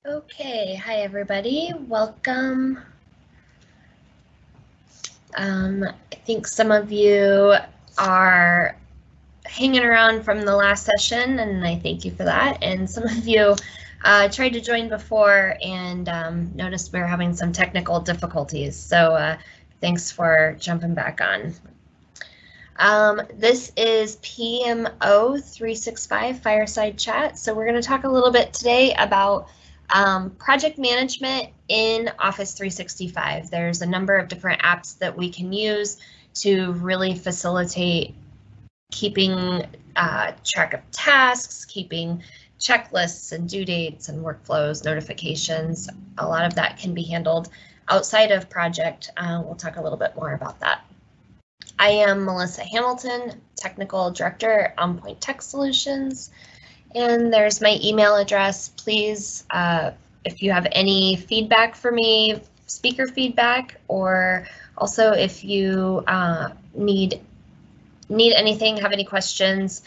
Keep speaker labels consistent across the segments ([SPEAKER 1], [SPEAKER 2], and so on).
[SPEAKER 1] Okay, hi everybody, welcome. I think some of you are hanging around from the last session, and I thank you for that. And some of you tried to join before and noticed we were having some technical difficulties. So thanks for jumping back on. This is PMO365 Fireside Chat. So we're going to talk a little bit today about project management in Office 365. There's a number of different apps that we can use to really facilitate keeping track of tasks, keeping checklists and due dates and workflows, notifications. A lot of that can be handled outside of project. We'll talk a little bit more about that. I am Melissa Hamilton, Technical Director at OnPoint Tech Solutions, and there's my email address. Please, if you have any feedback for me, speaker feedback, or also if you need anything, have any questions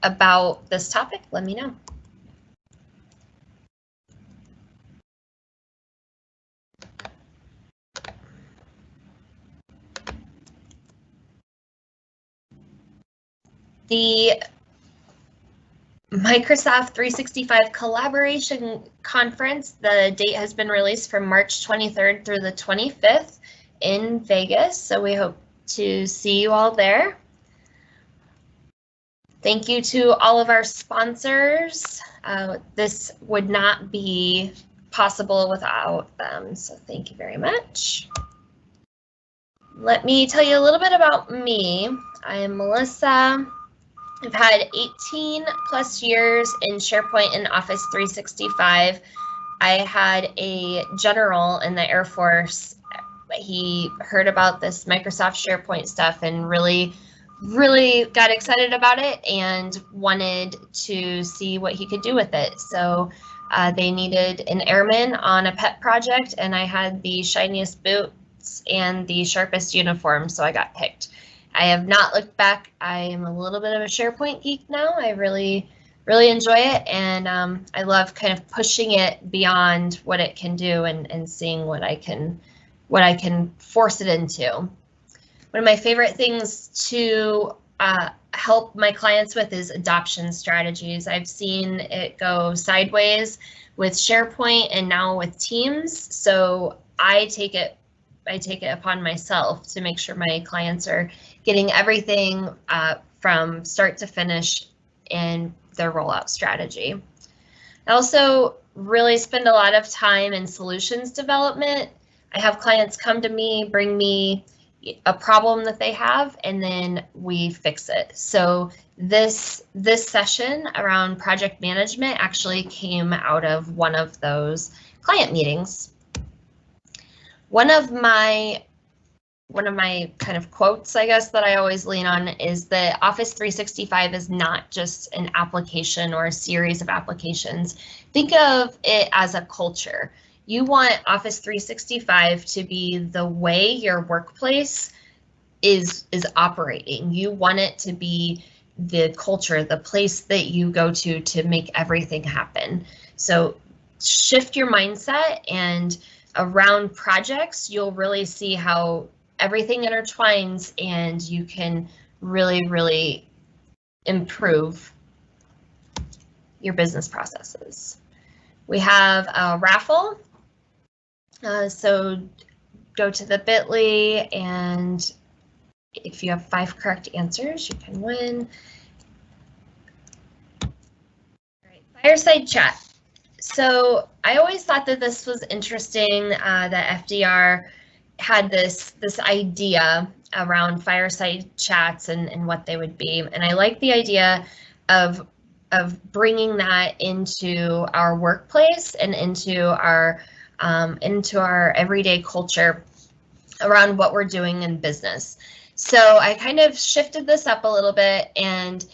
[SPEAKER 1] about this topic, let me know. The Microsoft 365 Collaboration Conference, the date has been released from March 23rd through the 25th in Vegas, so we hope to see you all there. Thank you to all of our sponsors. This would not be possible without them, so thank you very much. Let me tell you a little bit about me. I am Melissa. I've had 18 plus years in SharePoint and Office 365. I had a general in the Air Force. He heard about this Microsoft SharePoint stuff and really got excited about it and wanted to see what he could do with it. So they needed an airman on a pet project, and I had the shiniest boots and the sharpest uniform, so I got picked. I have not looked back. I am a little bit of a SharePoint geek now. I really enjoy it, and I love kind of pushing it beyond what it can do and seeing what I can force it into. One of my favorite things to help my clients with is adoption strategies. I've seen it go sideways with SharePoint and now with Teams, so I take it upon myself to make sure my clients are getting everything from start to finish in their rollout strategy. I also really spend a lot of time in solutions development. I have clients come to me, bring me a problem that they have, and then we fix it. So this session around project management actually came out of one of those client meetings. One of my kind of quotes, I guess, that I always lean on is that Office 365 is not just an application or a series of applications. Think of it as a culture. You want Office 365 to be the way your workplace is operating. You want it to be the culture, the place that you go to make everything happen. So shift your mindset, and around projects, you'll really see how everything intertwines and you can really improve your business processes. We have a raffle. So go to the bit.ly, and if you have 5 correct answers, you can win. All right, Fireside Chat. So I always thought that this was interesting, that FDR had this idea around fireside chats and what they would be, and I like the idea of bringing that into our workplace and into our everyday culture around what we're doing in business. So I kind of shifted this up a little bit, and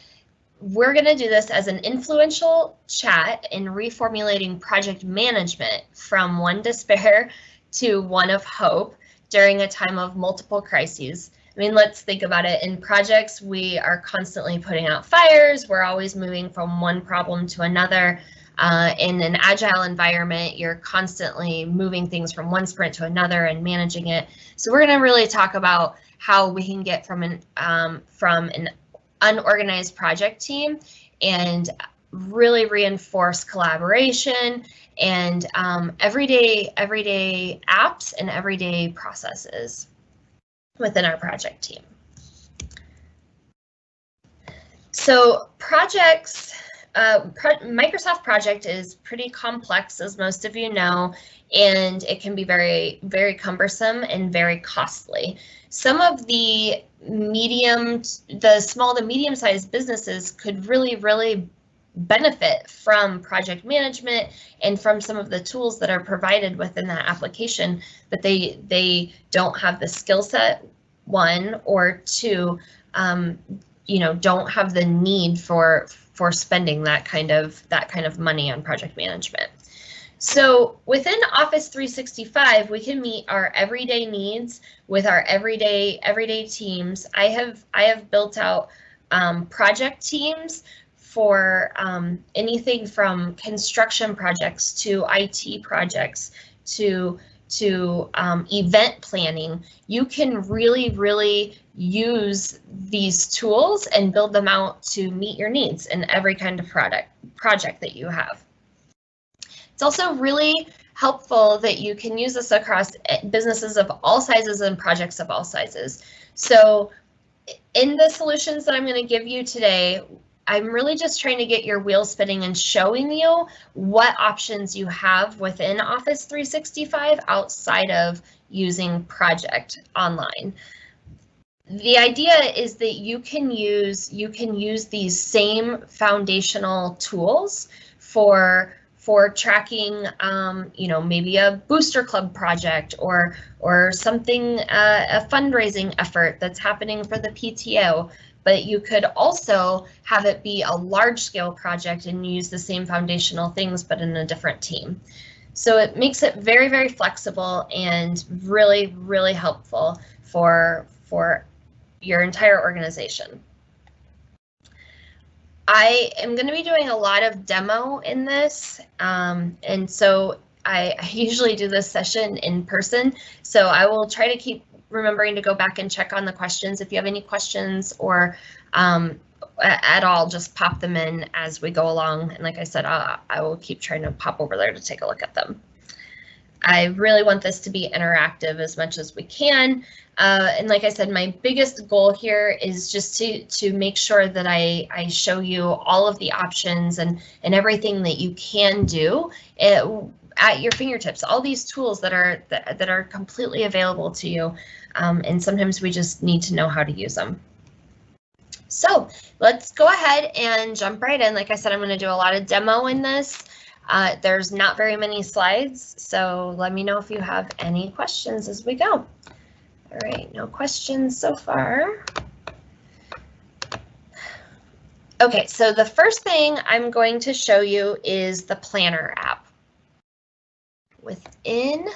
[SPEAKER 1] we're going to do this as an influential chat in reformulating project management from one despair to one of hope during a time of multiple crises. I mean, let's think about it. In projects, we are constantly putting out fires. We're always moving from one problem to another. In an agile environment, you're constantly moving things from one sprint to another and managing it. So we're going to really talk about how we can get from an unorganized project team and really reinforce collaboration and everyday apps and everyday processes within our project team. So projects, Microsoft Project is pretty complex, as most of you know, and it can be very, very cumbersome and very costly. Some of the small to medium-sized businesses could really benefit from project management and from some of the tools that are provided within that application, but they don't have the skill set, one, or two, don't have the need for spending that kind of money on project management. So within Office 365, we can meet our everyday needs with our everyday teams. I have built out project teams for anything from construction projects to IT projects to event planning. You can really use these tools and build them out to meet your needs in every kind of project that you have. It's also really helpful that you can use this across businesses of all sizes and projects of all sizes. So in the solutions that I'm going to give you today, I'm really just trying to get your wheels spinning and showing you what options you have within Office 365 outside of using Project Online. The idea is that you can use these same foundational tools for tracking, maybe a booster club project or something, a fundraising effort that's happening for the PTO. But you could also have it be a large-scale project and use the same foundational things, but in a different team. So it makes it very flexible and really helpful for your entire organization. I am going to be doing a lot of demo in this, and so I usually do this session in person, so I will try to keep remembering to go back and check on the questions. If you have any questions or at all, just pop them in as we go along. And like I said, I will keep trying to pop over there to take a look at them. I really want this to be interactive as much as we can. And like I said, my biggest goal here is just to make sure that I show you all of the options and everything that you can do at your fingertips, all these tools that are completely available to you. And sometimes we just need to know how to use them. So let's go ahead and jump right in. Like I said, I'm going to do a lot of demo in this. There's not very many slides, so let me know if you have any questions as we go. All right, no questions so far. Okay, so the first thing I'm going to show you is the Planner app. Within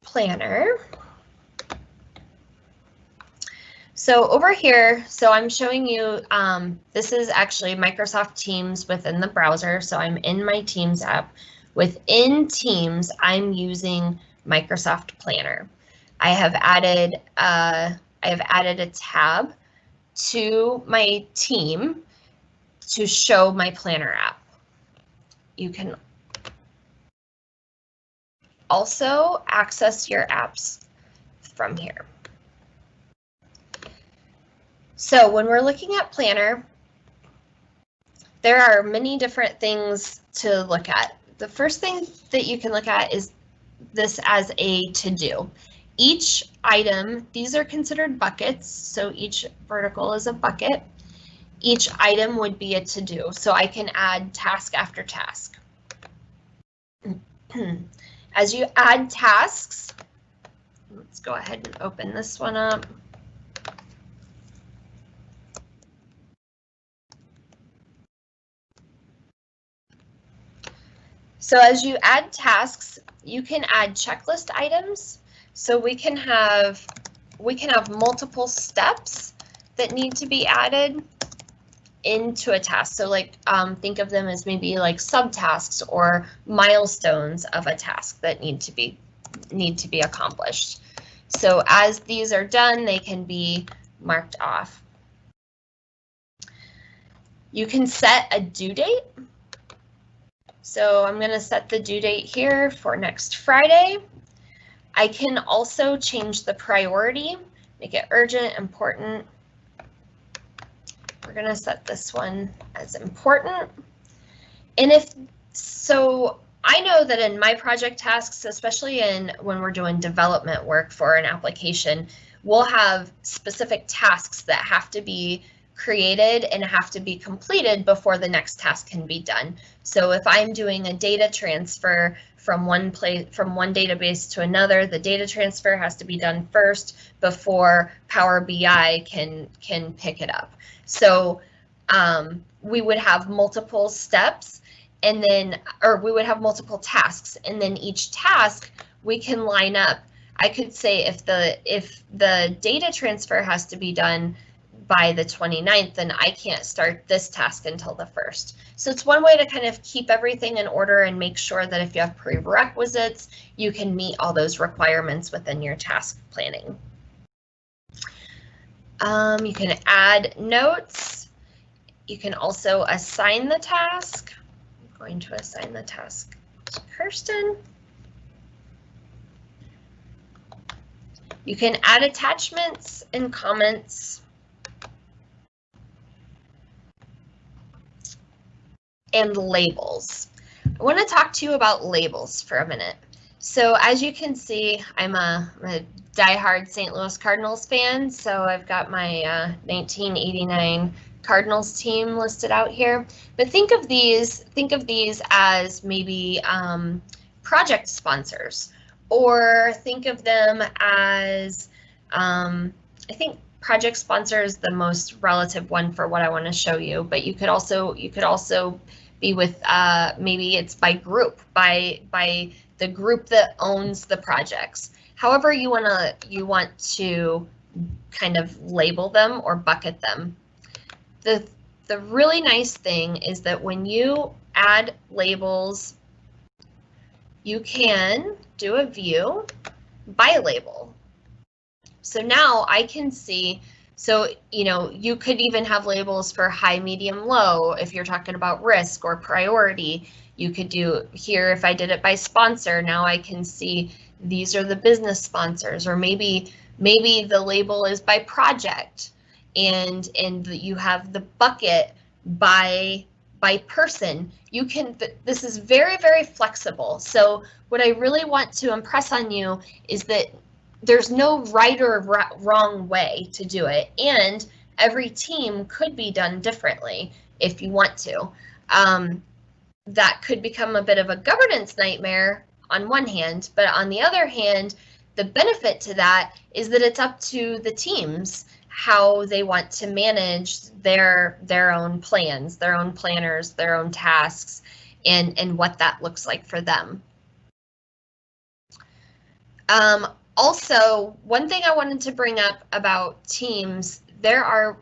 [SPEAKER 1] Planner, so over here, so I'm showing you, this is actually Microsoft Teams within the browser. So I'm in my Teams app. Within Teams, I'm using Microsoft Planner. I have added a tab to my team to show my Planner app. You can also access your apps from here. So when we're looking at Planner, there are many different things to look at. The first thing that you can look at is this as a to-do. Each item, these are considered buckets, so each vertical is a bucket. Each item would be a to-do, so I can add task after task. As you add tasks, let's go ahead and open this one up. So as you add tasks, you can add checklist items. So we can have multiple steps that need to be added. into a task. So like think of them as maybe like subtasks or milestones of a task that need to be accomplished. So as these are done, they can be marked off. You can set a due date. So I'm going to set the due date here for next Friday. I can also change the priority, make it urgent, important. We're going to set this one as important. And if so, I know that in my project tasks, especially when we're doing development work for an application, we'll have specific tasks that have to be created and have to be completed before the next task can be done. So if I'm doing a data transfer from one database to another, the data transfer has to be done first before Power BI can pick it up. So we would have multiple steps, and then, or we would have multiple tasks, and then each task we can line up. I could say if the data transfer has to be done by the 29th, then I can't start this task until the 1st. So it's one way to kind of keep everything in order and make sure that if you have prerequisites, you can meet all those requirements within your task planning. You can add notes. You can also assign the task. I'm going to assign the task to Kirsten. You can add attachments and comments. And labels. I want to talk to you about labels for a minute. So as you can see, I'm a diehard St. Louis Cardinals fan, so I've got my 1989 Cardinals team listed out here. But think of these as maybe project sponsors, or think of them as I think project sponsor is the most relative one for what I want to show you, but you could also be with maybe it's by group, by the group that owns the projects. However you want to kind of label them or bucket them. The really nice thing is that when you add labels, you can do a view by label. So now I can see, so you could even have labels for high, medium, low if you're talking about risk or priority. You could do here, if I did it by sponsor, now I can see these are the business sponsors, or maybe the label is by project, and you have the bucket by person. You can, this is very, very flexible. So what I really want to impress on you is that there's no right or wrong way to do it, and every team could be done differently if you want to. That could become a bit of a governance nightmare on one hand, but on the other hand, the benefit to that is that it's up to the teams how they want to manage their own plans, their own planners, their own tasks, and what that looks like for them. Also, one thing I wanted to bring up about teams, there are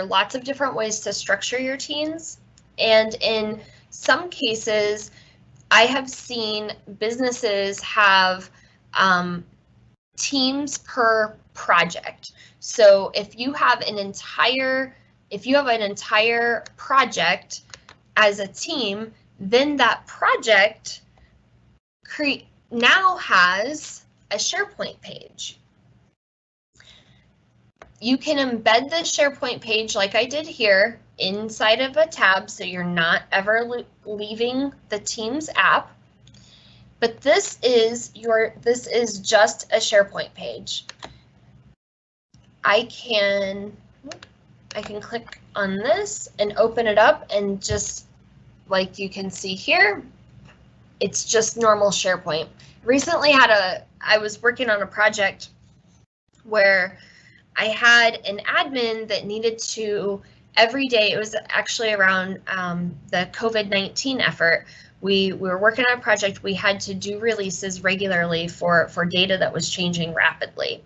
[SPEAKER 1] lots of different ways to structure your teams, and in some cases, I have seen businesses have teams per project. So if you have an entire project as a team, then that project now has a SharePoint page. You can embed the SharePoint page like I did here inside of a tab, so you're not ever leaving the Teams app. But this is just a SharePoint page. I can click on this and open it up, and just like you can see here, it's just normal SharePoint. Recently I was working on a project where I had an admin that needed to, every day, it was actually around the COVID-19 effort. We were working on a project, we had to do releases regularly for data that was changing rapidly.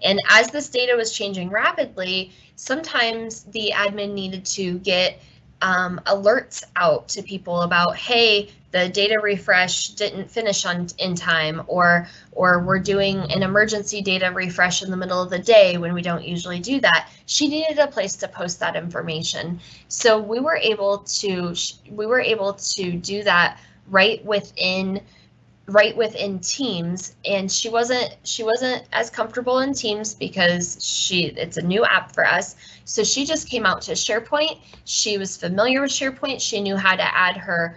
[SPEAKER 1] And as this data was changing rapidly, sometimes the admin needed to get alerts out to people about, hey, the data refresh didn't finish in time, or we're doing an emergency data refresh in the middle of the day when we don't usually do that. She needed a place to post that information. So we were able to do that right within Teams, and she wasn't as comfortable in Teams because it's a new app for us. So she just came out to SharePoint. She was familiar with SharePoint. She knew how to add her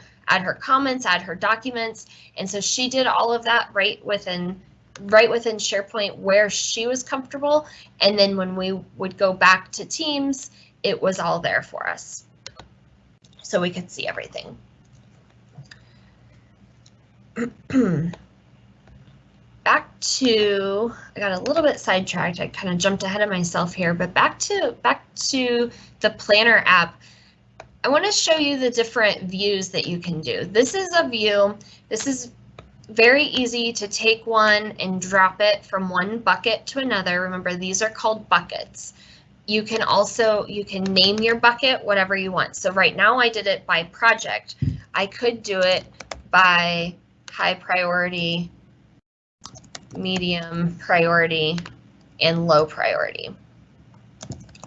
[SPEAKER 1] comments, add her documents, and so she did all of that right within SharePoint where she was comfortable. And then when we would go back to Teams, it was all there for us, so we could see everything. Back to, I got a little bit sidetracked. I kind of jumped ahead of myself here, but back to the Planner app. I want to show you the different views that you can do. This is a view. This is very easy to take one and drop it from one bucket to another. Remember, these are called buckets. You can name your bucket whatever you want. So right now I did it by project. I could do it by high priority, medium priority, and low priority.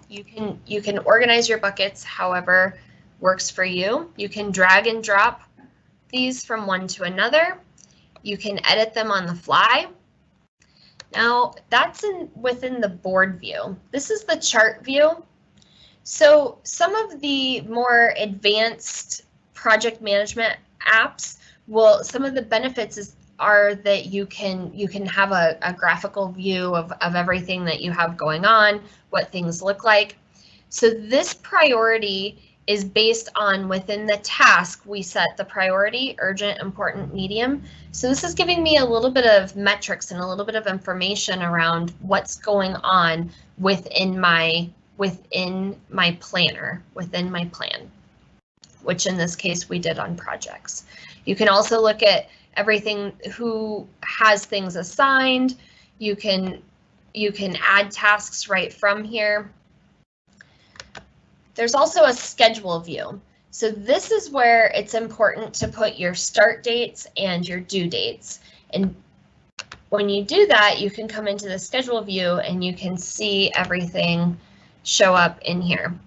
[SPEAKER 1] You can organize your buckets however works for you. You can drag and drop these from one to another. You can edit them on the fly. Now that's within the board view. This is the chart view. So some of the more advanced project management apps, well, some of the benefits are that you can have a graphical view of everything that you have going on, what things look like. So this priority is based on within the task we set the priority, urgent, important, medium. So this is giving me a little bit of metrics and a little bit of information around what's going on within my planner, within my plan, which in this case we did on projects. You can also look at everything, who has things assigned. You can add tasks right from here. There's also a schedule view. So this is where it's important to put your start dates and your due dates. And when you do that, you can come into the schedule view and you can see everything show up in here.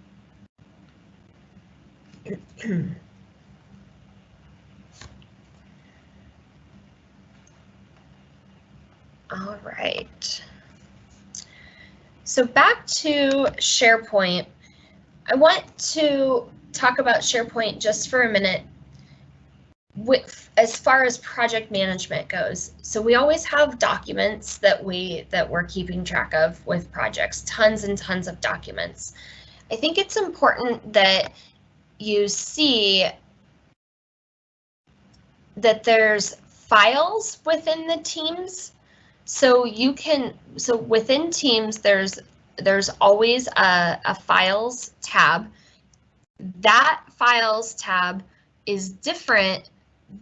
[SPEAKER 1] All right. So back to SharePoint. I want to talk about SharePoint just for a minute as far as project management goes. So we always have documents that we're keeping track of with projects, tons and tons of documents. I think it's important that you see that there's files within the teams. So within Teams, there's always a Files tab. That Files tab is different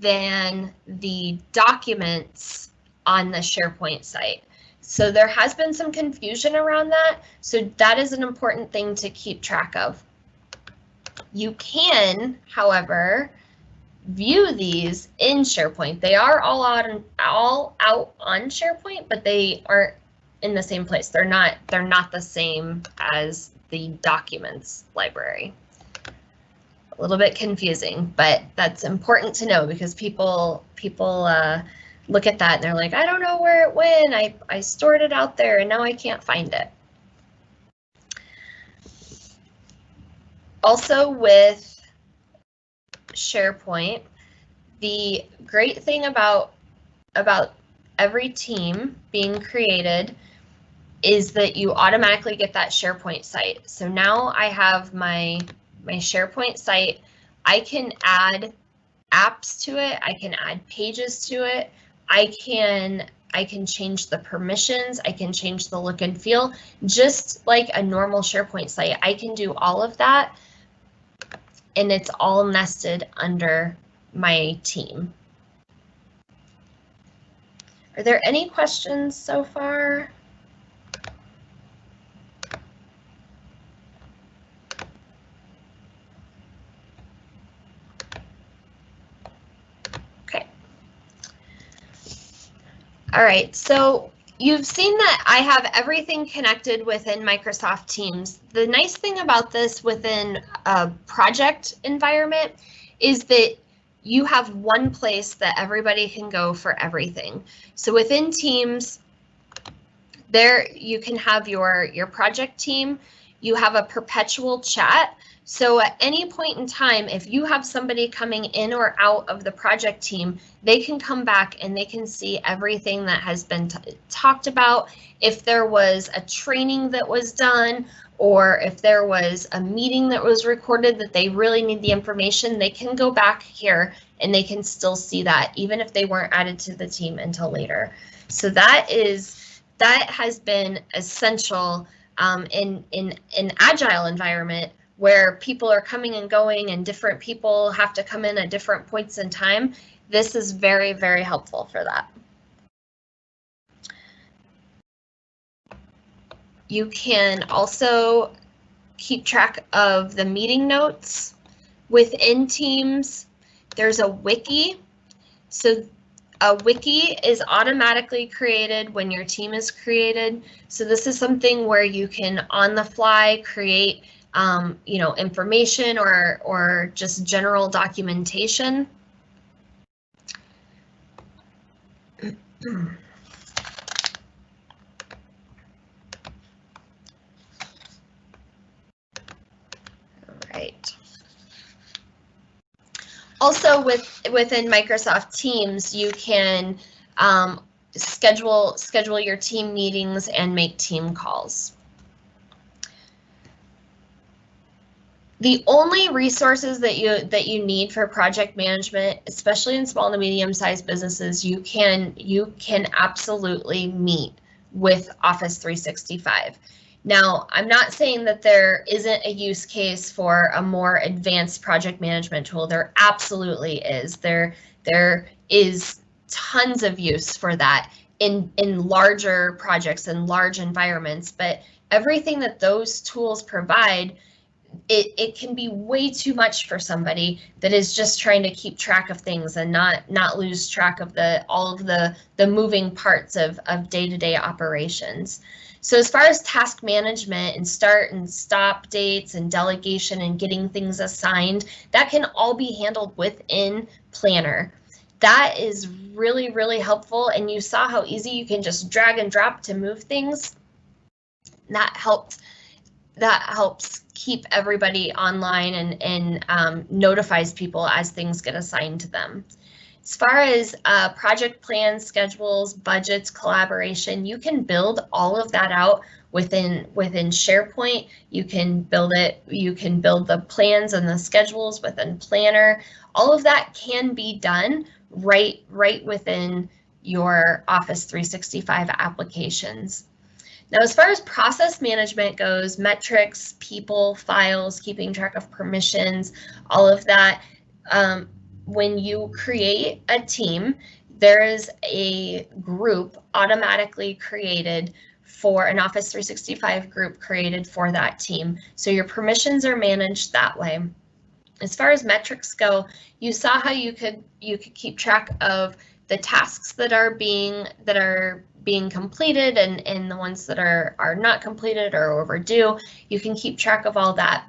[SPEAKER 1] than the documents on the SharePoint site. So there has been some confusion around that. So that is an important thing to keep track of. You can, however, view these in SharePoint. They are all out on SharePoint, but they aren't in the same place. They're not the same as the documents library. A little bit confusing, but that's important to know because people look at that and they're like, I don't know where it went. I stored it out there and now I can't find it. Also with SharePoint, the great thing about every team being created is that you automatically get that SharePoint site. So now I have my SharePoint site. I can add apps to it. I can add pages to it. I can change the permissions. I can change the look and feel, just like a normal SharePoint site. I can do all of that, and it's all nested under my team. Are there any questions so far? All right, so you've seen that I have everything connected within Microsoft Teams. The nice thing about this within a project environment is that you have one place that everybody can go for everything. So within Teams, there you can have your project team, you have a perpetual chat. So at any point in time, if you have somebody coming in or out of the project team, they can come back and they can see everything that has been talked about. If there was a training that was done, or if there was a meeting that was recorded that they really need the information, they can go back here and they can still see that, even if they weren't added to the team until later. So that has been essential in an agile environment where people are coming and going and different people have to come in at different points in time. This is very, very helpful for that. You can also keep track of the meeting notes. Within Teams, there's a wiki. So a wiki is automatically created when your team is created. So this is something where you can on the fly create information or just general documentation. All right. Also, within Microsoft Teams, you can schedule your team meetings and make team calls. The only resources that you need for project management, especially in small to medium-sized businesses, you can absolutely meet with Office 365. Now, I'm not saying that there isn't a use case for a more advanced project management tool. There absolutely is. There is tons of use for that in larger projects and large environments, but everything that those tools provide, it can be way too much for somebody that is just trying to keep track of things and not lose track of all of the moving parts of day-to-day operations. So as far as task management and start and stop dates and delegation and getting things assigned, that can all be handled within Planner. That is really, really helpful, and you saw how easy you can just drag and drop to move things. That helps keep everybody online and notifies people as things get assigned to them. As far as project plans, schedules, budgets, collaboration, you can build all of that out within SharePoint. You can build the plans and the schedules within Planner. All of that can be done right within your Office 365 applications. Now, as far as process management goes, metrics, people, files, keeping track of permissions, all of that, when you create a team, there is a group automatically created for an Office 365 group created for that team. So your permissions are managed that way. As far as metrics go, you saw how you could keep track of the tasks that are being completed and the ones that are not completed or overdue. You can keep track of all that.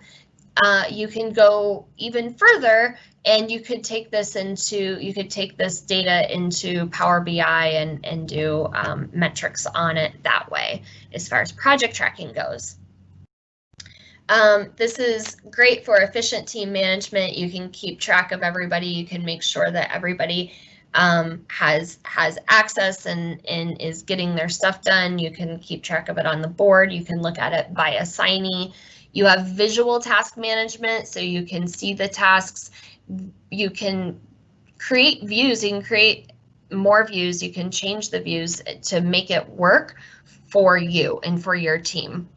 [SPEAKER 1] You can go even further, and you could take this data into Power BI and do metrics on it that way as far as project tracking goes. This is great for efficient team management. You can keep track of everybody. You can make sure that everybody has access and is getting their stuff done. You can keep track of it on the board. You can look at it by assignee. You have visual task management, so you can see the tasks. You can create views. You can create more views. You can change the views to make it work for you and for your team.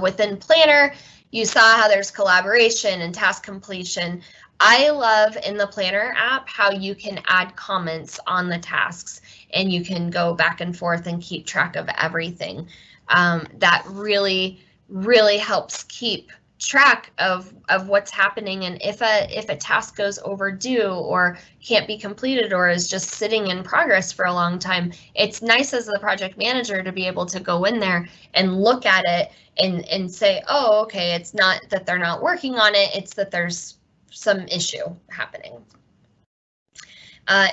[SPEAKER 1] Within Planner, you saw how there's collaboration and task completion. I love in the Planner app how you can add comments on the tasks and you can go back and forth and keep track of everything. That really helps keep track of what's happening, and if a task goes overdue or can't be completed or is just sitting in progress for a long time, it's nice as the project manager to be able to go in there and look at it and say, oh, okay, it's not that they're not working on it, it's that there's some issue happening.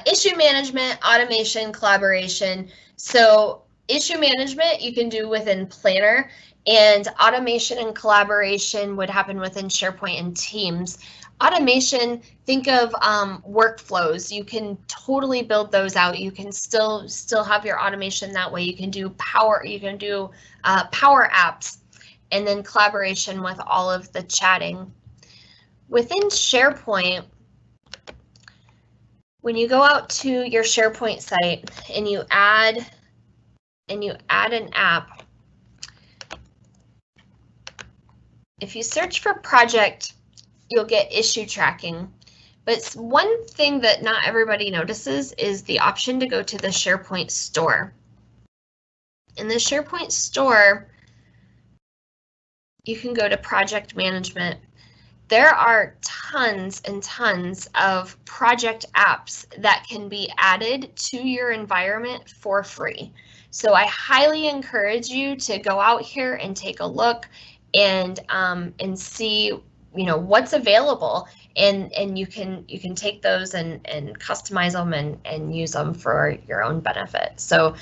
[SPEAKER 1] Issue management, automation, collaboration. So issue management you can do within Planner, and automation and collaboration would happen within SharePoint and Teams. Automation, think of workflows. You can totally build those out. You can still have your automation that way. You can do power apps, and then collaboration with all of the chatting. Within SharePoint, when you go out to your SharePoint site and you add an app, if you search for project, you'll get issue tracking. But one thing that not everybody notices is the option to go to the SharePoint store. In the SharePoint store, you can go to project management. There are tons and tons of project apps that can be added to your environment for free. So I highly encourage you to go out here and take a look and see, you know, what's available, and you can take those and customize them and use them for your own benefit. So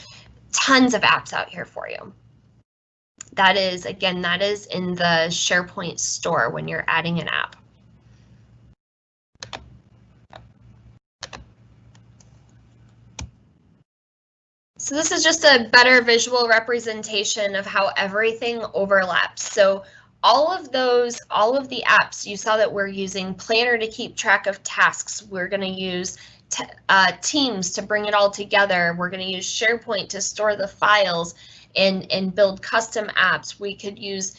[SPEAKER 1] tons of apps out here for you. That is, again, that is in the SharePoint store when you're adding an app. So this is just a better visual representation of how everything overlaps. So all of the apps, you saw that we're using Planner to keep track of tasks. We're going to use Teams to bring it all together. We're going to use SharePoint to store the files and build custom apps. We could use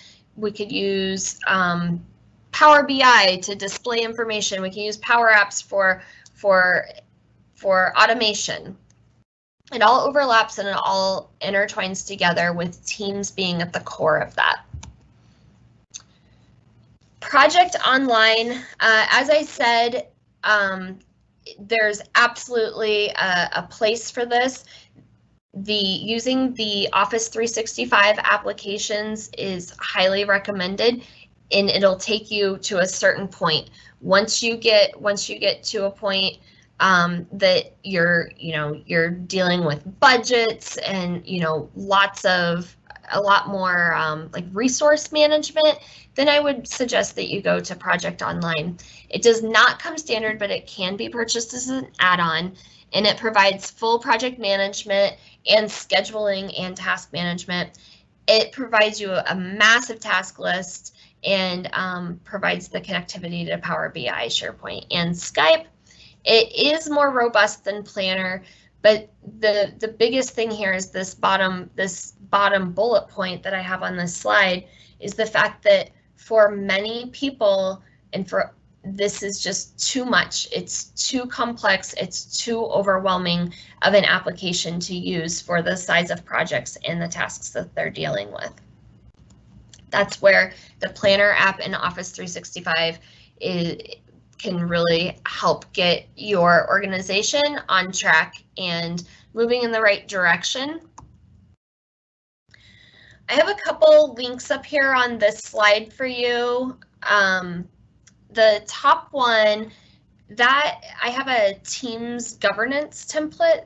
[SPEAKER 1] Power BI to display information. We can use Power Apps for automation. It all overlaps and it all intertwines together, with Teams being at the core of that. Project Online, as I said, there's absolutely a place for this. Using the Office 365 applications is highly recommended, and it'll take you to a certain point. Once you get to a point that you're dealing with budgets and a lot more like resource management, then I would suggest that you go to Project Online. It does not come standard, but it can be purchased as an add-on, and it provides full project management and scheduling and task management. It provides you a massive task list and provides the connectivity to Power BI, SharePoint, and Skype. It is more robust than Planner, but the biggest thing here is this bottom bullet point that I have on this slide is the fact that for many people, and this is just too much. It's too complex. It's too overwhelming of an application to use for the size of projects and the tasks that they're dealing with. That's where the Planner app in Office 365 can really help get your organization on track and moving in the right direction. I have a couple links up here on this slide for you. The top one, that I have a Teams governance template.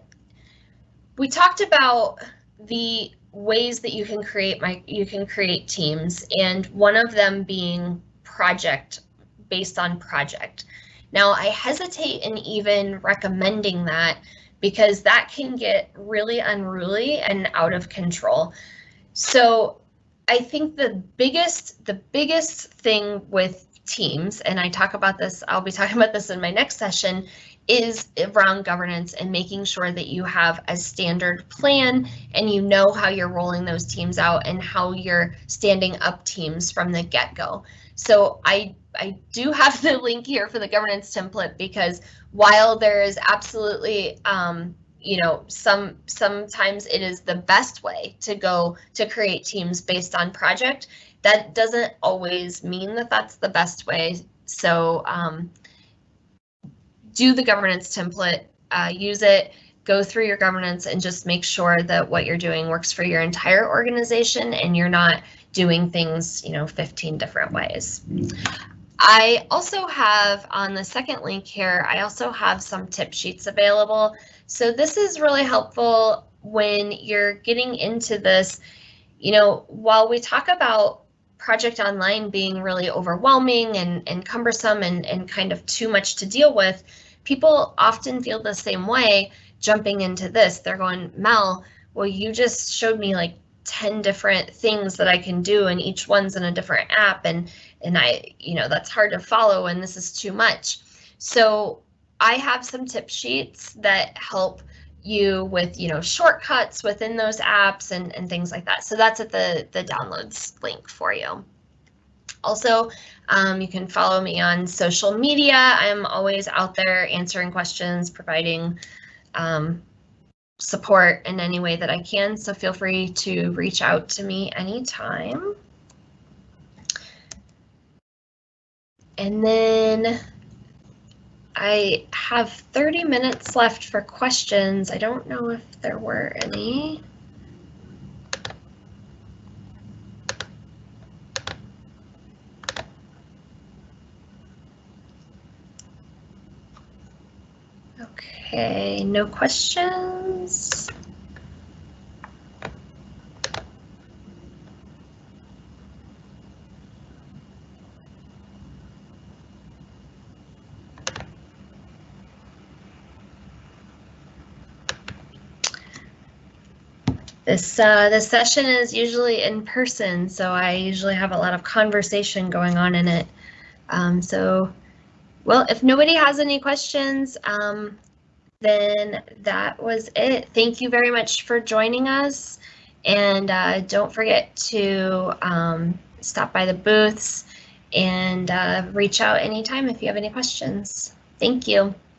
[SPEAKER 1] We talked about the ways that you can create teams, and one of them being project, based on project. Now, I hesitate in even recommending that because that can get really unruly and out of control. So I think the biggest thing with Teams, and I'll be talking about this in my next session, is around governance and making sure that you have a standard plan and you know how you're rolling those teams out and how you're standing up teams from the get-go. So I do have the link here for the governance template, because while there is absolutely sometimes it is the best way to go to create teams based on project, That doesn't always mean that that's the best way. So do the governance template, use it, go through your governance, and just make sure that what you're doing works for your entire organization and you're not doing things, 15 different ways. I also have, on the second link here, I also have some tip sheets available. So this is really helpful when you're getting into this. While we talk about Project Online being really overwhelming and cumbersome and kind of too much to deal with, people often feel the same way jumping into this. They're going, Mel, well, you just showed me like 10 different things that I can do, and each one's in a different app, and I, that's hard to follow, and this is too much. So I have some tip sheets that help you with, shortcuts within those apps and things like that. So that's at the downloads link for you. Also, you can follow me on social media. I'm always out there answering questions, providing support in any way that I can. So feel free to reach out to me anytime. And then I have 30 minutes left for questions. I don't know if there were any. Okay, no questions. This session is usually in person, so I usually have a lot of conversation going on in it. Well, if nobody has any questions, then that was it. Thank you very much for joining us, and don't forget to stop by the booths and reach out anytime if you have any questions. Thank you.